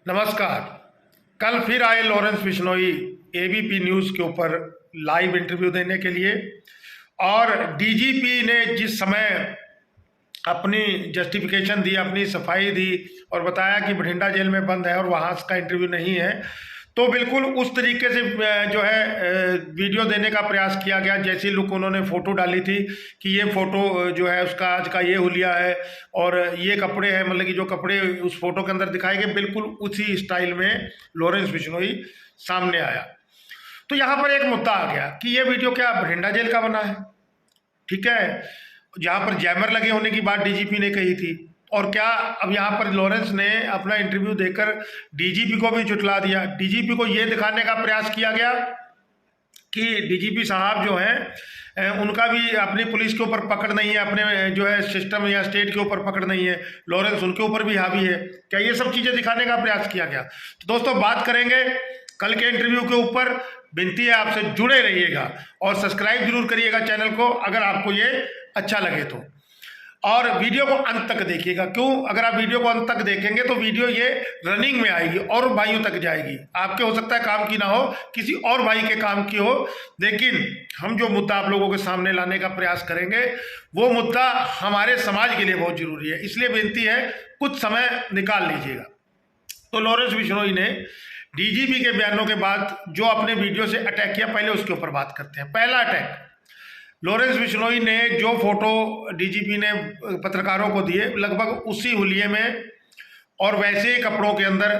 नमस्कार। कल फिर आए लॉरेंस बिश्नोई एबीपी न्यूज़ के ऊपर लाइव इंटरव्यू देने के लिए। और डीजीपी ने जिस समय अपनी जस्टिफिकेशन दी, अपनी सफाई दी और बताया कि बठिंडा जेल में बंद है और वहाँ का इंटरव्यू नहीं है, तो बिल्कुल उस तरीके से जो है वीडियो देने का प्रयास किया गया। जैसी लुक उन्होंने फ़ोटो डाली थी कि ये फ़ोटो जो है उसका आज का ये हुलिया है और ये कपड़े हैं, मतलब कि जो कपड़े उस फोटो के अंदर दिखाए गए बिल्कुल उसी स्टाइल में लॉरेंस बिश्नोई सामने आया। तो यहाँ पर एक मुद्दा आ गया कि ये वीडियो क्या बठिंडा जेल का बना है, ठीक है, जहाँ पर जैमर लगे होने की बात डीजीपी ने कही थी। और क्या अब यहाँ पर लॉरेंस ने अपना इंटरव्यू देकर डीजीपी को भी जुटला दिया। डीजीपी को ये दिखाने का प्रयास किया गया कि डीजीपी साहब जो हैं उनका भी अपनी पुलिस के ऊपर पकड़ नहीं है, अपने जो है सिस्टम या स्टेट के ऊपर पकड़ नहीं है, लॉरेंस उनके ऊपर भी हावी है। क्या ये सब चीज़ें दिखाने का प्रयास किया गया? तो दोस्तों बात करेंगे कल के इंटरव्यू के ऊपर। विनती है आपसे जुड़े रहिएगा और सब्सक्राइब जरूर करिएगा चैनल को अगर आपको ये अच्छा लगे तो, और वीडियो को अंत तक देखिएगा। क्यों? अगर आप वीडियो को अंत तक देखेंगे तो वीडियो ये रनिंग में आएगी और भाइयों तक जाएगी। आपके हो सकता है काम की ना हो, किसी और भाई के काम की हो, लेकिन हम जो मुद्दा आप लोगों के सामने लाने का प्रयास करेंगे वो मुद्दा हमारे समाज के लिए बहुत जरूरी है। इसलिए विनती है कुछ समय निकाल लीजिएगा। तो लॉरेंस बिश्नोई ने डीजीपी के बयानों के बाद जो अपने वीडियो से अटैक किया, पहले उसके ऊपर बात करते हैं। पहला अटैक, लॉरेंस बिश्नोई ने जो फोटो डीजीपी ने पत्रकारों को दिए लगभग उसी हुलिये में और वैसे ही कपड़ों के अंदर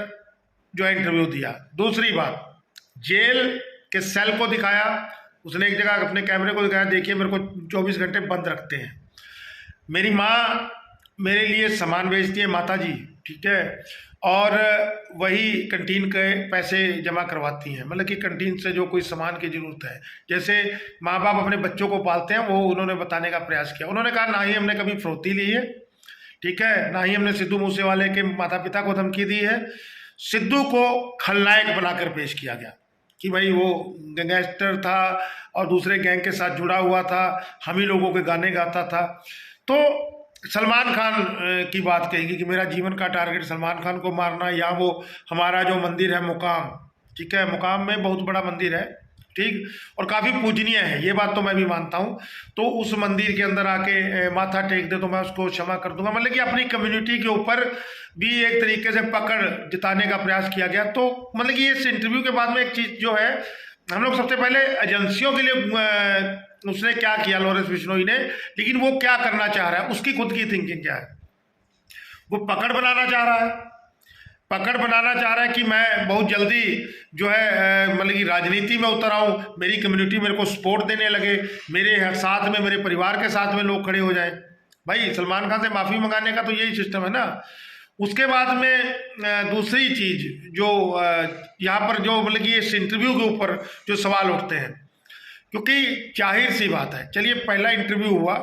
जो इंटरव्यू दिया। दूसरी बात, जेल के सेल को दिखाया, उसने एक जगह अपने कैमरे को दिखाया, देखिए मेरे को 24 घंटे बंद रखते हैं, मेरी माँ मेरे लिए सामान बेचती है माता जी, ठीक है, और वही कंटीन के पैसे जमा करवाती हैं, मतलब कि कंटीन से जो कोई सामान की ज़रूरत है, जैसे माँ बाप अपने बच्चों को पालते हैं, वो उन्होंने बताने का प्रयास किया। उन्होंने कहा ना ही हमने कभी फिरौती ली है, ठीक है, ना ही हमने सिद्धू मूसेवाले के माता पिता को धमकी दी है। सिद्धू को खलनायक बनाकर पेश किया गया कि भाई वो गैंगस्टर था और दूसरे गैंग के साथ जुड़ा हुआ था, हम ही लोगों के गाने गाता था। तो सलमान खान की बात कहेगी कि मेरा जीवन का टारगेट सलमान खान को मारना, या वो हमारा जो मंदिर है मुकाम, ठीक है, मुकाम में बहुत बड़ा मंदिर है, ठीक, और काफ़ी पूजनीय है, ये बात तो मैं भी मानता हूँ। तो उस मंदिर के अंदर आके माथा टेक दे तो मैं उसको क्षमा कर दूंगा, मतलब कि अपनी कम्युनिटी के ऊपर भी एक तरीके से पकड़ जताने का प्रयास किया गया। तो मतलब कि इस इंटरव्यू के बाद में एक चीज़ जो है, हम लोग सबसे पहले एजेंसियों के लिए उसने क्या किया लॉरेंस बिश्नोई ने, लेकिन वो क्या करना चाह रहा है, उसकी खुद की थिंकिंग क्या है। वो पकड़ बनाना चाह रहा है, पकड़ बनाना चाह रहा है कि मैं बहुत जल्दी जो है मतलब कि राजनीति में उतर आऊँ, मेरी कम्युनिटी मेरे को सपोर्ट देने लगे, मेरे साथ में मेरे परिवार के साथ में लोग खड़े हो जाए। भाई सलमान खान से माफ़ी मंगाने का तो यही सिस्टम है ना। उसके बाद में दूसरी चीज़ जो यहाँ पर जो मतलब कि इस इंटरव्यू के ऊपर जो सवाल उठते हैं, क्योंकि जाहिर सी बात है, चलिए पहला इंटरव्यू हुआ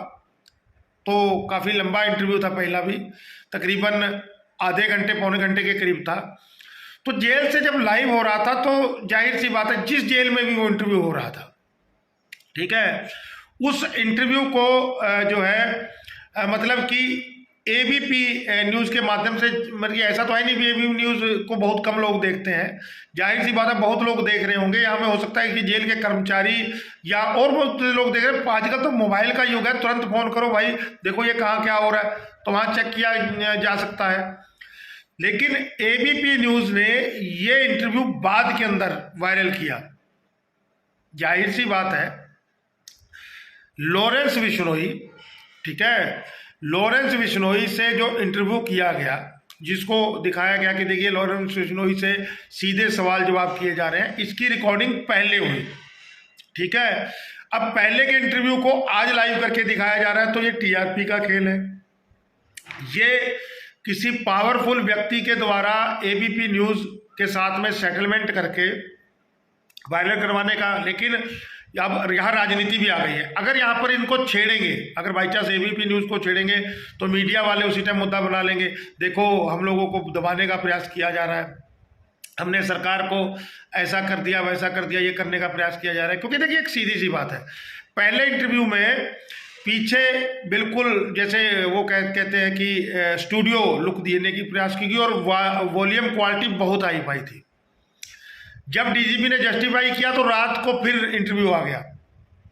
तो काफ़ी लंबा इंटरव्यू था, पहला भी तकरीबन आधे घंटे पौने घंटे के करीब था। तो जेल से जब लाइव हो रहा था तो जाहिर सी बात है जिस जेल में भी वो इंटरव्यू हो रहा था, ठीक है, उस इंटरव्यू को जो है मतलब कि एबीपी न्यूज़ के माध्यम से, मतलब कि ऐसा तो है नहीं भी एबीपी न्यूज़ को बहुत कम लोग देखते हैं, जाहिर सी बात है बहुत लोग देख रहे होंगे। यहाँ में हो सकता है कि जेल के कर्मचारी या और बहुत लोग देख रहे हैं। आजकल तो मोबाइल का युग है, तुरंत फ़ोन करो भाई देखो ये कहाँ क्या हो रहा है, तो वहाँ चेक किया जा सकता है। लेकिन एबीपी न्यूज़ ने ये इंटरव्यू बाद के अंदर वायरल किया। जाहिर सी बात है लॉरेंस बिश्नोई, ठीक है, लॉरेंस बिश्नोई से जो इंटरव्यू किया गया, जिसको दिखाया गया कि देखिए लॉरेंस बिश्नोई से सीधे सवाल जवाब किए जा रहे हैं, इसकी रिकॉर्डिंग पहले हुई, ठीक है। अब पहले के इंटरव्यू को आज लाइव करके दिखाया जा रहा है, तो ये टीआरपी का खेल है, ये किसी पावरफुल व्यक्ति के द्वारा एबीपी न्यूज़ के साथ में सेटलमेंट करके वायरल करवाने का। लेकिन अब यहाँ राजनीति भी आ गई है, अगर यहाँ पर इनको छेड़ेंगे, अगर बाई चांस एबीपी न्यूज़ को छेड़ेंगे तो मीडिया वाले उसी टाइम मुद्दा बना लेंगे, देखो हम लोगों को दबाने का प्रयास किया जा रहा है, हमने सरकार को ऐसा कर दिया वैसा कर दिया, ये करने का प्रयास किया जा रहा है। क्योंकि देखिए एक सीधी सी बात है, पहले इंटरव्यू में पीछे बिल्कुल जैसे वो कहते हैं कि स्टूडियो लुक देने की प्रयास की गई और वॉल्यूम क्वालिटी बहुत हाई फाई थी। जब डीजीपी ने जस्टिफाई किया तो रात को फिर इंटरव्यू आ गया,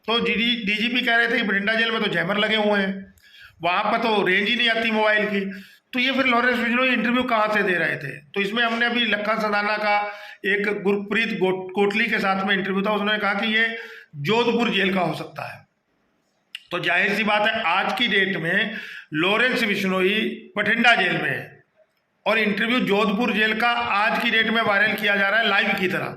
तो डीजीपी कह रहे थे कि बठिंडा जेल में तो जैमर लगे हुए हैं, वहां पर तो रेंज ही नहीं आती मोबाइल की। तो ये फिर लॉरेंस बिश्नोई इंटरव्यू कहाँ से दे रहे थे? तो इसमें हमने अभी लखन सदाना का एक गुरप्रीत कोटली के साथ में इंटरव्यू था, उसने कहा कि ये जोधपुर जेल का हो सकता है। तो जाहिर सी बात है आज की डेट में लॉरेंस बिश्नोई बठिंडा जेल में है और इंटरव्यू जोधपुर जेल का आज की डेट में वायरल किया जा रहा है लाइव की तरह।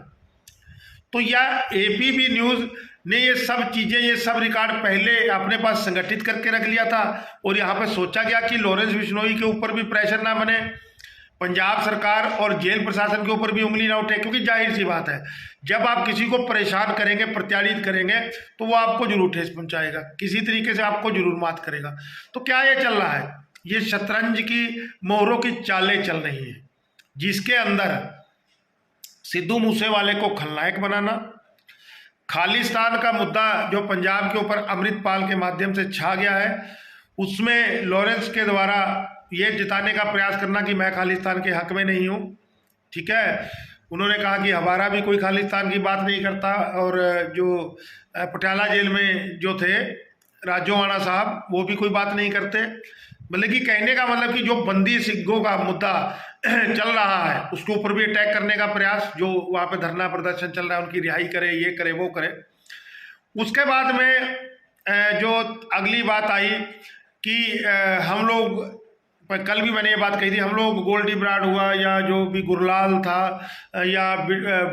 तो यह एपीबी न्यूज़ ने ये सब चीज़ें, ये सब रिकॉर्ड पहले अपने पास संगठित करके रख लिया था और यहाँ पर सोचा गया कि लॉरेंस बिश्नोई के ऊपर भी प्रेशर ना बने, पंजाब सरकार और जेल प्रशासन के ऊपर भी उंगली ना उठे, क्योंकि जाहिर सी बात है जब आप किसी को परेशान करेंगे, प्रताड़ित करेंगे, तो वो आपको जरूर ठेस पहुंचाएगा, किसी तरीके से आपको जरूर मात करेगा। तो क्या ये चल रहा है? ये शतरंज की मोहरों की चालें चल रही हैं, जिसके अंदर सिद्धू मूसेवाले को खलनायक बनाना, खालिस्तान का मुद्दा जो पंजाब के ऊपर अमृतपाल के माध्यम से छा गया है, उसमें लॉरेंस के द्वारा ये जिताने का प्रयास करना कि मैं खालिस्तान के हक में नहीं हूँ। ठीक है, उन्होंने कहा कि हमारा भी कोई खालिस्तान की बात नहीं करता, और जो पटियाला जेल में जो थे राजोवाणा साहब, वो भी कोई बात नहीं करते। मतलब कि कहने का मतलब कि जो बंदी सिखों का मुद्दा चल रहा है उसके ऊपर भी अटैक करने का प्रयास, जो वहाँ पे धरना प्रदर्शन चल रहा है, उनकी रिहाई करे, ये करे, वो करे। उसके बाद में जो अगली बात आई कि हम लोग, कल भी मैंने ये बात कही थी, हम लोग गोल्डी ब्राड हुआ या जो भी गुरलाल था या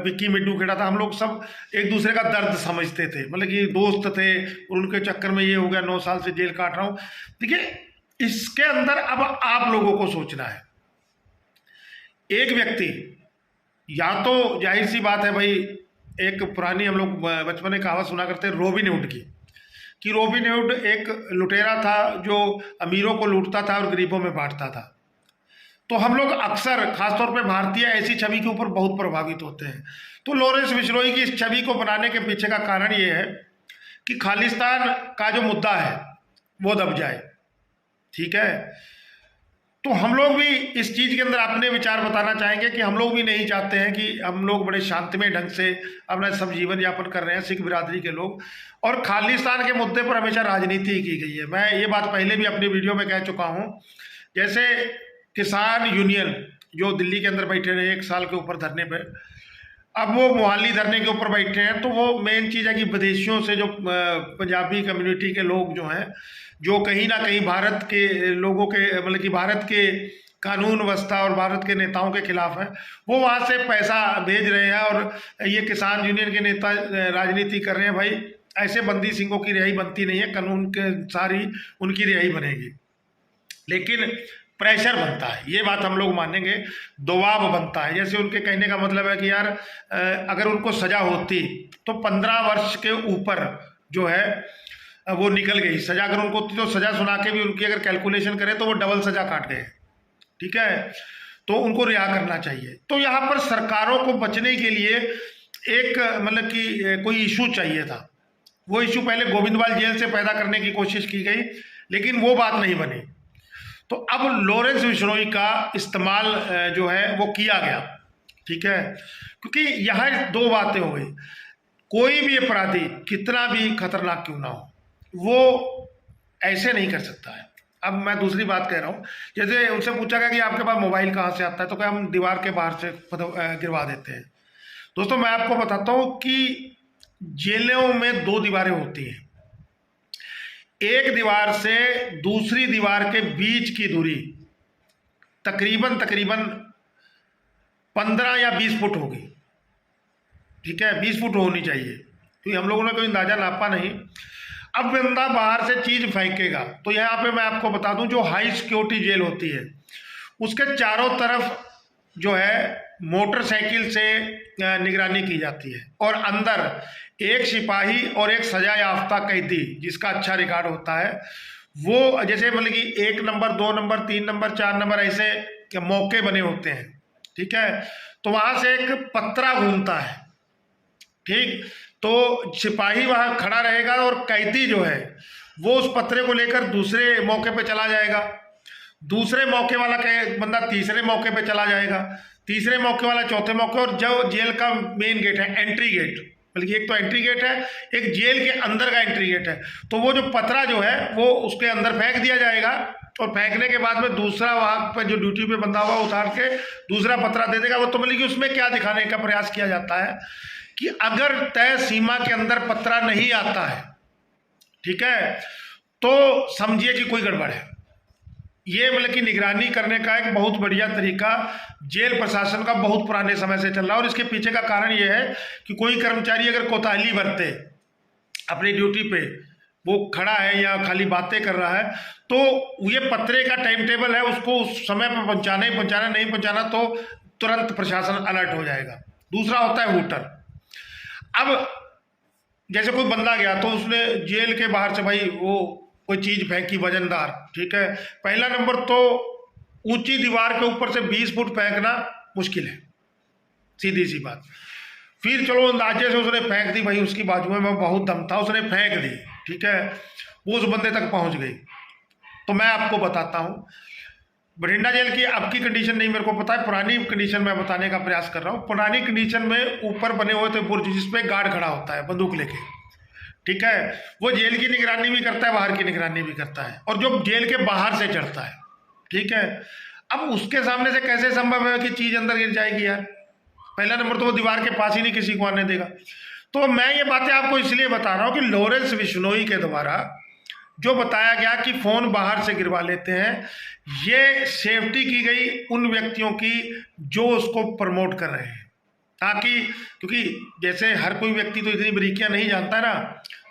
विक्की मिड्डू खेड़ा था, हम लोग सब एक दूसरे का दर्द समझते थे, मतलब कि दोस्त थे और उनके चक्कर में ये हो गया, 9 साल से जेल काट रहा हूँ। देखिए, इसके अंदर अब आप लोगों को सोचना है। एक व्यक्ति, या तो जाहिर सी बात है भाई, एक पुरानी हम लोग बचपन में कहावत सुना करते रॉबिन हुड की, कि रॉबिन हुड एक लुटेरा था जो अमीरों को लूटता था और गरीबों में बांटता था। तो हम लोग अक्सर, खासतौर पे भारतीय, ऐसी छवि के ऊपर बहुत प्रभावित होते हैं। तो लॉरेंस बिश्नोई की इस छवि को बनाने के पीछे का कारण ये है कि खालिस्तान का जो मुद्दा है वो दब जाए। ठीक है, तो हम लोग भी इस चीज़ के अंदर अपने विचार बताना चाहेंगे कि हम लोग भी नहीं चाहते हैं कि हम लोग बड़े शांतिमय ढंग से अपना सब जीवन यापन कर रहे हैं, सिख बिरादरी के लोग, और खालिस्तान के मुद्दे पर हमेशा राजनीति ही की गई है। मैं ये बात पहले भी अपनी वीडियो में कह चुका हूँ। जैसे किसान यूनियन जो दिल्ली के अंदर बैठे रहे 1 साल के ऊपर धरने पर, अब वो मोहाली धरने के ऊपर बैठे हैं, तो वो मेन चीज़ है कि विदेशियों से जो पंजाबी कम्युनिटी के लोग जो हैं, जो कहीं ना कहीं भारत के लोगों के, मतलब कि भारत के कानून व्यवस्था और भारत के नेताओं के खिलाफ है, वो वहाँ से पैसा भेज रहे हैं और ये किसान यूनियन के नेता राजनीति कर रहे हैं। भाई, ऐसे बंदी सिंहों की रिहाई बनती नहीं है, कानून के अनुसार ही उनकी रिहाई बनेगी, लेकिन प्रेशर बनता है, ये बात हम लोग मानेंगे, दबाव बनता है। जैसे उनके कहने का मतलब है कि यार अगर उनको सजा होती तो 15 वर्ष के ऊपर जो है वो निकल गई सजा, अगर उनको तो सजा सुना के भी उनकी अगर कैलकुलेशन करें तो वो डबल सजा काट गए। ठीक है, तो उनको रिहा करना चाहिए। तो यहाँ पर सरकारों को बचने के लिए एक मतलब कि कोई इशू चाहिए था। वो इशू पहले गोविंदवाल जेल से पैदा करने की कोशिश की गई, लेकिन वो बात नहीं बनी। तो अब लॉरेंस बिश्नोई का इस्तेमाल जो है वो किया गया। ठीक है, क्योंकि यहाँ 2 बातें हो गई। कोई भी अपराधी कितना भी खतरनाक क्यों ना हो, वो ऐसे नहीं कर सकता है। अब मैं दूसरी बात कह रहा हूँ, जैसे उनसे पूछा गया कि आपके पास मोबाइल कहाँ से आता है, तो क्या हम दीवार के बाहर से गिरवा देते हैं। दोस्तों, मैं आपको बताता हूँ कि जेलों में 2 दीवारें होती हैं। एक दीवार से दूसरी दीवार के बीच की दूरी तकरीबन 15 या 20 फुट होगी। ठीक है, 20 फुट होनी चाहिए, क्योंकि हम लोगों ने कोई अंदाजा नापा नहीं। अब बंदा बाहर से चीज फेंकेगा, तो यहाँ पे मैं आपको बता दूं, जो हाई सिक्योरिटी जेल होती है उसके चारों तरफ जो है मोटरसाइकिल से निगरानी की जाती है, और अंदर एक सिपाही और एक सजा याफ्ता कैदी जिसका अच्छा रिकॉर्ड होता है, वो जैसे मतलब कि 1 नंबर 2 नंबर 3 नंबर 4 नंबर ऐसे मौके बने होते हैं। ठीक है, तो वहां से एक पत्रा घूमता है। ठीक, तो सिपाही वहां खड़ा रहेगा और कैदी जो है वो उस पत्रे को लेकर दूसरे मौके पे चला जाएगा, दूसरे मौके वाला बंदा तीसरे मौके पे चला जाएगा, तीसरे मौके वाला चौथे मौके, और जो जेल का मेन गेट है, एंट्री गेट, बल्कि एक तो एंट्री गेट है, एक जेल के अंदर का एंट्री गेट है, तो वो जो पतरा जो है वो उसके अंदर फेंक दिया जाएगा, और फेंकने के बाद में दूसरा वहाँ पर जो ड्यूटी पे बंदा हुआ उतार के दूसरा पतरा दे देगा वो। तो बल्कि उसमें क्या दिखाने का प्रयास किया जाता है कि अगर तय सीमा के अंदर पतरा नहीं आता है, ठीक है, तो समझिए कि कोई गड़बड़ है। ये मतलब कि निगरानी करने का एक बहुत बढ़िया तरीका जेल प्रशासन का बहुत पुराने समय से चल रहा है। और इसके पीछे का कारण ये है कि कोई कर्मचारी अगर कोताही बरते अपनी ड्यूटी पे, वो खड़ा है या खाली बातें कर रहा है, तो ये पत्रे का टाइम टेबल है, उसको उस समय पर पहुंचाना ही पहुंचाना, नहीं पहुंचाना तो तुरंत प्रशासन अलर्ट हो जाएगा। दूसरा होता है हूटर। अब जैसे कोई बंदा गया तो उसने जेल के बाहर से भाई वो कोई चीज़ फेंकी वजनदार, ठीक है, पहला नंबर तो ऊंची दीवार के ऊपर से 20 फुट फेंकना मुश्किल है, सीधी सी बात। फिर चलो अंदाजे से उसने फेंक दी, भाई उसकी बाजू में बहुत दम था, उसने फेंक दी, ठीक है, वो उस बंदे तक पहुंच गई। तो मैं आपको बताता हूँ बठिंडा जेल की अब की कंडीशन नहीं मेरे को पता है, पुरानी कंडीशन मैं बताने का प्रयास कर रहा हूँ। पुरानी कंडीशन में ऊपर बने हुए थे बुर्ज जिसपे गार्ड खड़ा होता है बंदूक लेके, ठीक है, वो जेल की निगरानी भी करता है, बाहर की निगरानी भी करता है, और जो जेल के बाहर से चढ़ता है, ठीक है। अब उसके सामने से कैसे संभव है कि चीज़ अंदर गिर जाएगी यार? पहला नंबर तो वो दीवार के पास ही नहीं किसी को आने देगा। तो मैं ये बातें आपको इसलिए बता रहा हूँ कि लॉरेंस बिश्नोई के द्वारा जो बताया गया कि फ़ोन बाहर से गिरवा लेते हैं, ये सेफ्टी की गई उन व्यक्तियों की जो उसको प्रमोट कर रहे हैं, ताकि क्योंकि जैसे हर कोई व्यक्ति तो इतनी बारीकियां नहीं जानता है ना,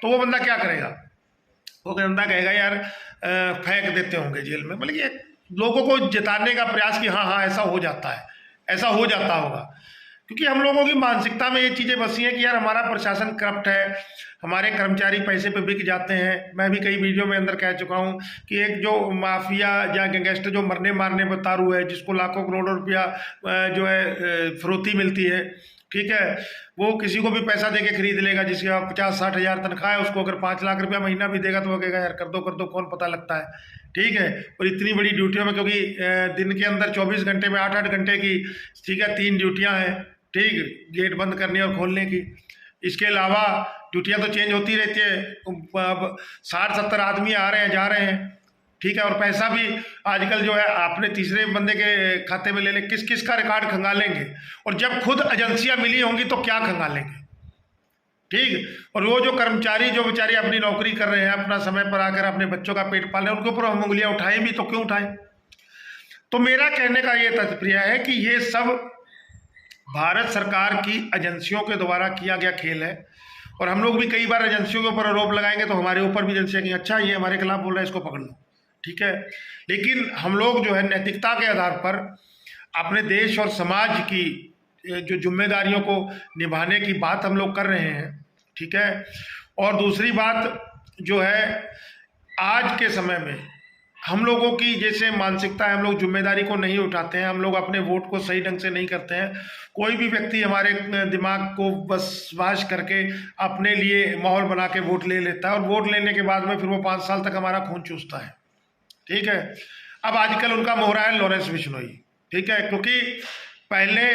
तो वो बंदा क्या करेगा, वो बंदा कहेगा यार फेंक देते होंगे जेल में, बल्कि लोगों को जताने का प्रयास कि हाँ हाँ ऐसा हो जाता है, ऐसा हो जाता होगा। क्योंकि हम लोगों की मानसिकता में ये चीज़ें बसी हैं कि यार हमारा प्रशासन करप्ट है, हमारे कर्मचारी पैसे पे बिक जाते हैं। मैं भी कई वीडियो में अंदर कह चुका हूँ कि एक जो माफिया या गैंगस्टर जो मरने मारने पर तारू है, जिसको लाखों करोड़ों रुपया जो है फरोती मिलती है, ठीक है, वो किसी को भी पैसा दे के खरीद लेगा। जिसकी 50-60 हज़ार तनख्वाह है, उसको अगर 5 लाख रुपया महीना भी देगा तो वो कहेगा यार कर दो कौन पता लगता है, ठीक है। और इतनी बड़ी ड्यूटियों में, क्योंकि दिन के अंदर 24 घंटे में 8-8 घंटे की, ठीक है, 3 ड्यूटियाँ हैं, ठीक, गेट बंद करने और खोलने की। इसके अलावा ड्यूटियाँ तो चेंज होती रहती है, अब 60-70 आदमी आ रहे हैं जा रहे हैं, ठीक है, और पैसा भी आजकल जो है आपने तीसरे बंदे के खाते में ले लें, किस किस का रिकॉर्ड खंगालेंगे, और जब खुद एजेंसियां मिली होंगी तो क्या खंगालेंगे, ठीक। और वो जो कर्मचारी जो बेचारे अपनी नौकरी कर रहे हैं, अपना समय पर आकर अपने बच्चों का पेट पाल रहे हैं, उनके ऊपर हम उंगलियां उठाएं भी तो क्यों उठाएं। तो मेरा कहने का ये तात्पर्य है कि ये सब भारत सरकार की एजेंसियों के द्वारा किया गया खेल है, और हम लोग भी कई बार एजेंसियों के ऊपर आरोप लगाएंगे तो हमारे ऊपर भी एजेंसियाँ कि अच्छा ये हमारे खिलाफ बोल रहा है, इसको पकड़ लो, ठीक है। लेकिन हम लोग जो है नैतिकता के आधार पर अपने देश और समाज की जो जिम्मेदारियों को निभाने की बात हम लोग कर रहे हैं, ठीक है। और दूसरी बात जो है, आज के समय में हम लोगों की जैसे मानसिकता है, हम लोग जिम्मेदारी को नहीं उठाते हैं, हम लोग अपने वोट को सही ढंग से नहीं करते हैं। कोई भी व्यक्ति हमारे दिमाग को बस वाश करके अपने लिए माहौल बना के वोट ले लेता है, और वोट लेने के बाद में फिर वो 5 साल तक हमारा खून चूसता है, ठीक है। अब आजकल उनका मोहरा है लॉरेंस बिश्नोई, ठीक है, क्योंकि पहले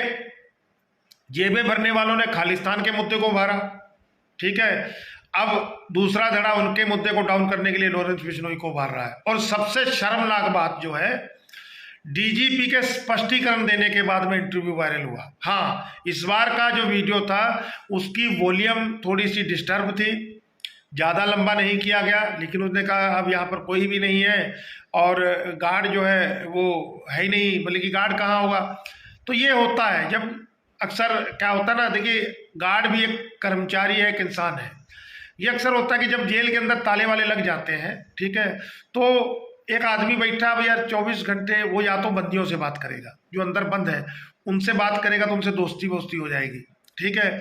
जेबें भरने वालों ने खालिस्तान के मुद्दे को उभारा, ठीक है, अब दूसरा धड़ा उनके मुद्दे को डाउन करने के लिए लॉरेंस बिश्नोई को उभार रहा है। और सबसे शर्मनाक बात जो है, डीजीपी के स्पष्टीकरण देने के बाद में इंटरव्यू वायरल हुआ। हाँ, इस बार का जो वीडियो था उसकी वॉल्यूम थोड़ी सी डिस्टर्ब थी, ज़्यादा लंबा नहीं किया गया, लेकिन उसने कहा अब यहाँ पर कोई भी नहीं है और गार्ड जो है वो है ही नहीं, बल्कि गार्ड कहाँ होगा। तो ये होता है जब अक्सर क्या होता है ना, देखिए गार्ड भी एक कर्मचारी है, एक इंसान है। ये अक्सर होता है कि जब जेल के अंदर ताले वाले लग जाते हैं, ठीक है, तो एक आदमी बैठा अब यार 24 घंटे वो या तो बंदियों से बात करेगा जो अंदर बंद है, उनसे बात करेगा तो उनसे दोस्ती वोस्ती हो जाएगी, ठीक है,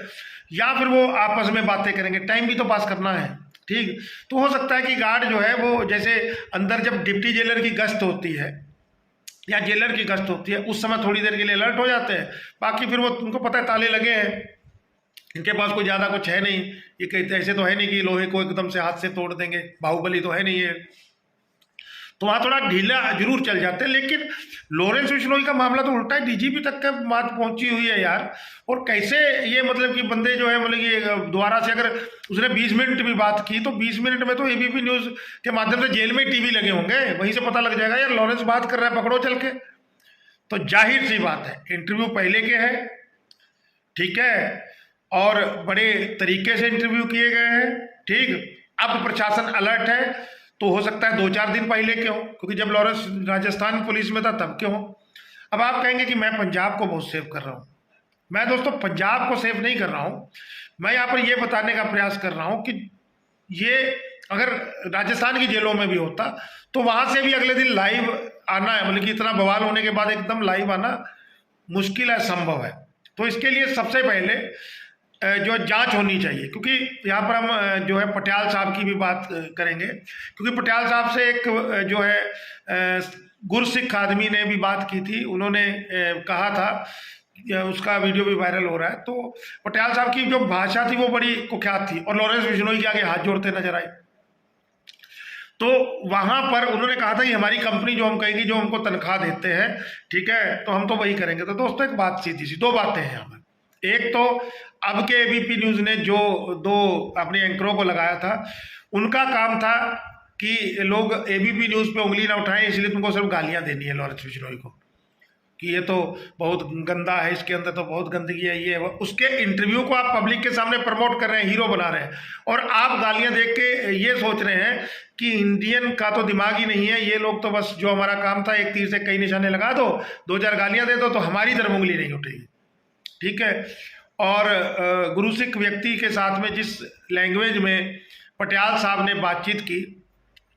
या फिर वो आपस में बातें करेंगे, टाइम भी तो पास करना है, ठीक। तो हो सकता है कि गार्ड जो है वो जैसे अंदर जब डिप्टी जेलर की गश्त होती है या जेलर की गश्त होती है, उस समय थोड़ी देर के लिए अलर्ट हो जाते हैं, बाकी फिर वो उनको पता है ताले लगे हैं, इनके पास कोई ज़्यादा कुछ है नहीं, ये कहते ऐसे तो है नहीं कि लोहे को एकदम से हाथ से तोड़ देंगे, बाहुबली तो है नहीं ये, तो वहाँ थोड़ा ढीला जरूर चल जाते हैं। लेकिन लॉरेंस बिश्नोई का मामला तो उल्टा है, डीजीपी तक का बात पहुंची हुई है यार। और कैसे ये मतलब कि बंदे जो है मतलब कि दोबारा से अगर उसने 20 मिनट भी बात की तो 20 मिनट में तो एबीपी न्यूज़ के माध्यम से जेल में टीवी लगे होंगे, वहीं से पता लग जाएगा यार लॉरेंस बात कर रहा है, पकड़ो चल के। तो जाहिर सी बात है इंटरव्यू पहले के है, ठीक है, और बड़े तरीके से इंटरव्यू किए गए हैं, ठीक। अब प्रशासन अलर्ट है, तो हो सकता है 2-4 दिन पहले क्यों, क्योंकि जब लॉरेंस राजस्थान पुलिस में था तब क्यों। अब आप कहेंगे कि मैं पंजाब को बहुत सेव कर रहा हूँ। मैं दोस्तों पंजाब को सेव नहीं कर रहा हूँ, मैं यहाँ पर ये बताने का प्रयास कर रहा हूँ कि ये अगर राजस्थान की जेलों में भी होता तो वहाँ से भी अगले दिन लाइव आना है, मतलब कि इतना बवाल होने के बाद एकदम लाइव आना मुश्किल है, संभव है। तो इसके लिए सबसे पहले जो जांच होनी चाहिए, क्योंकि यहाँ पर हम जो है पटियाल साहब की भी बात करेंगे, क्योंकि पटियाल साहब से एक जो है गुरसिख आदमी ने भी बात की थी, उन्होंने कहा था, उसका वीडियो भी वायरल हो रहा है। तो पटियाल साहब की जो भाषा थी वो बड़ी कुख्यात थी और लॉरेंस बिश्नोई के आगे हाथ जोड़ते नजर आए। तो वहां पर उन्होंने कहा था कि हमारी कंपनी जो हम कहेगी, जो हमको तनख्वाह देते हैं, ठीक है, तो हम तो वही करेंगे। तो दोस्तों एक बात सीधी सी, दो बातें हैं यहाँ पर। एक तो अब के एबीपी न्यूज़ ने जो 2 अपने एंकरों को लगाया था, उनका काम था कि लोग एबीपी न्यूज़ पे उंगली ना उठाएं, इसलिए तुमको सिर्फ गालियां देनी है लॉरेंस बिश्नोई को कि ये तो बहुत गंदा है, इसके अंदर तो बहुत गंदगी है, ये उसके इंटरव्यू को आप पब्लिक के सामने प्रमोट कर रहे हैं, हीरो बना रहे हैं, और आप गालियां देख के ये सोच रहे हैं कि इंडियन का तो दिमाग ही नहीं है, ये लोग तो बस जो हमारा काम था एक तीर से कई निशाने लगा दो, 2-4 गालियां दे दो तो हमारी तरफ उंगली नहीं उठेगी, ठीक है। और गुरुसिख व्यक्ति के साथ में जिस लैंग्वेज में पटियाल साहब ने बातचीत की,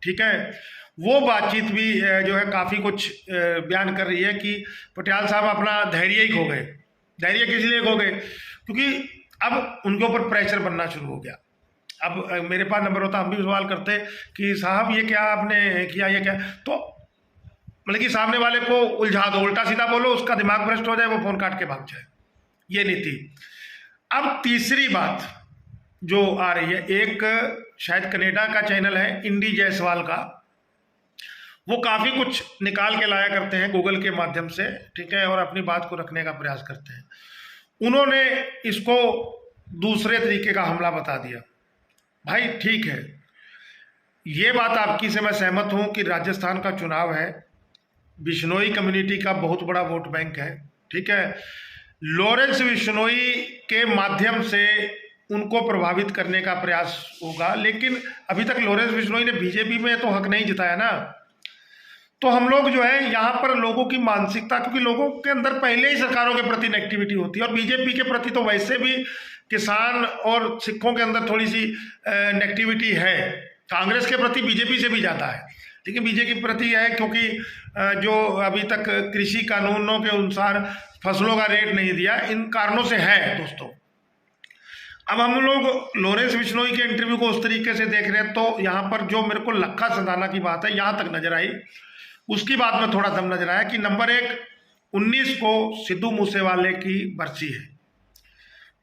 ठीक है, वो बातचीत भी जो है काफ़ी कुछ बयान कर रही है कि पटियाल साहब अपना धैर्य ही खो गए। धैर्य किस लिए खो गए? क्योंकि अब उनके ऊपर प्रेशर बनना शुरू हो गया। अब मेरे पास नंबर होता, हम भी सवाल करते कि साहब ये क्या आपने किया, ये क्या, तो मतलब कि सामने वाले को उलझा दो, उल्टा सीधा बोलो, उसका दिमाग भ्रष्ट हो जाए, वो फोन काट के भाग जाए, ये नीति। अब तीसरी बात जो आ रही है, एक शायद कनाडा का चैनल है इंडी जायसवाल का, वो काफ़ी कुछ निकाल के लाया करते हैं गूगल के माध्यम से, ठीक है, और अपनी बात को रखने का प्रयास करते हैं। उन्होंने इसको दूसरे तरीके का हमला बता दिया। भाई ठीक है, ये बात आपकी से मैं सहमत हूं कि राजस्थान का चुनाव है, बिश्नोई कम्युनिटी का बहुत बड़ा वोट बैंक है, ठीक है। लॉरेंस बिश्नोई के माध्यम से उनको प्रभावित करने का प्रयास होगा, लेकिन अभी तक लॉरेंस बिश्नोई ने बीजेपी में तो हक नहीं जताया ना। तो हम लोग जो है यहाँ पर लोगों की मानसिकता, क्योंकि लोगों के अंदर पहले ही सरकारों के प्रति नेगेटिविटी होती है, और बीजेपी के प्रति तो वैसे भी किसान और सिखों के अंदर थोड़ी सी नेगेटिविटी है, कांग्रेस के प्रति बीजेपी से भी ज़्यादा है, लेकिन बीजेपी के प्रति है क्योंकि जो अभी तक कृषि कानूनों के अनुसार फसलों का रेट नहीं दिया, इन कारणों से है दोस्तों। अब हम लोग लॉरेंस बिश्नोई के इंटरव्यू को उस तरीके से देख रहे हैं, तो यहाँ पर जो मेरे को लखा सदाना की बात है यहाँ तक नजर आई, उसकी बात में थोड़ा दम नजर आया कि नंबर 1, 19 को सिद्धू मूसेवाले की बरसी है,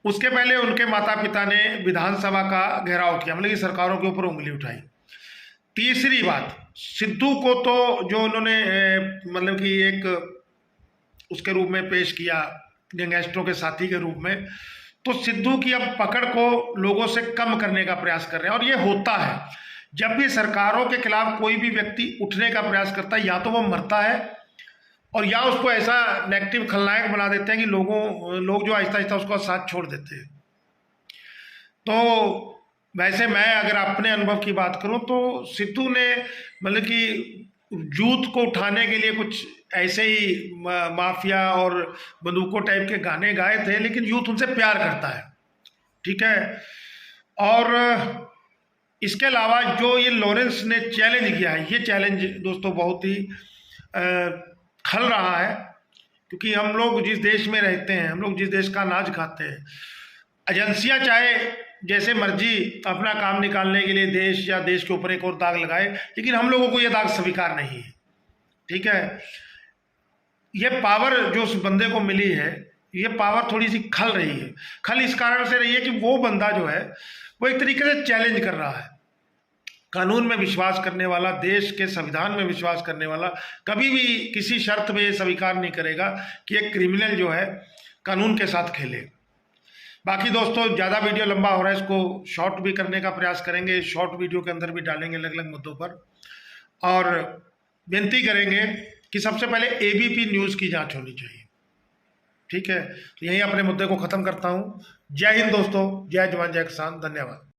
उसके पहले उनके माता पिता ने विधानसभा का घेराव किया, मतलब कि सरकारों के ऊपर उंगली उठाई। तीसरी बात, सिद्धू को तो जो उन्होंने मतलब कि एक उसके रूप में पेश किया, गैंगस्टरों के साथी के रूप में, तो सिद्धू की अब पकड़ को लोगों से कम करने का प्रयास कर रहे हैं। और ये होता है जब भी सरकारों के खिलाफ कोई भी व्यक्ति उठने का प्रयास करता है, या तो वो मरता है और या उसको ऐसा नेगेटिव खलनायक बना देते हैं कि लोग जो आहिस्ता आहिस्ता उसका साथ छोड़ देते हैं। तो वैसे मैं अगर अपने अनुभव की बात करूं तो सिद्धू ने मतलब कि यूथ को उठाने के लिए कुछ ऐसे ही माफिया और बंदूकों टाइप के गाने गाए थे, लेकिन यूथ उनसे प्यार करता है, ठीक है। और इसके अलावा जो ये लॉरेंस ने चैलेंज किया है, ये चैलेंज दोस्तों बहुत ही खल रहा है, क्योंकि हम लोग जिस देश में रहते हैं, हम लोग जिस देश का अनाज खाते हैं, एजेंसियां चाहे जैसे मर्जी अपना काम निकालने के लिए देश या देश के ऊपर एक और दाग लगाए, लेकिन हम लोगों को ये दाग स्वीकार नहीं है, ठीक है। ये पावर जो उस बंदे को मिली है, ये पावर थोड़ी सी खल रही है। खल इस कारण से रही है कि वो बंदा जो है वो एक तरीके से चैलेंज कर रहा है। कानून में विश्वास करने वाला, देश के संविधान में विश्वास करने वाला कभी भी किसी शर्त में ये स्वीकार नहीं करेगा कि एक क्रिमिनल जो है कानून के साथ खेले। बाकी दोस्तों, ज़्यादा वीडियो लंबा हो रहा है, इसको शॉर्ट भी करने का प्रयास करेंगे। शॉर्ट वीडियो के अंदर भी डालेंगे अलग अलग मुद्दों पर, और विनती करेंगे कि सबसे पहले एबीपी न्यूज़ की जांच होनी चाहिए। ठीक है, तो यहीं अपने मुद्दे को ख़त्म करता हूँ। जय हिंद दोस्तों, जय जवान जय किसान, धन्यवाद।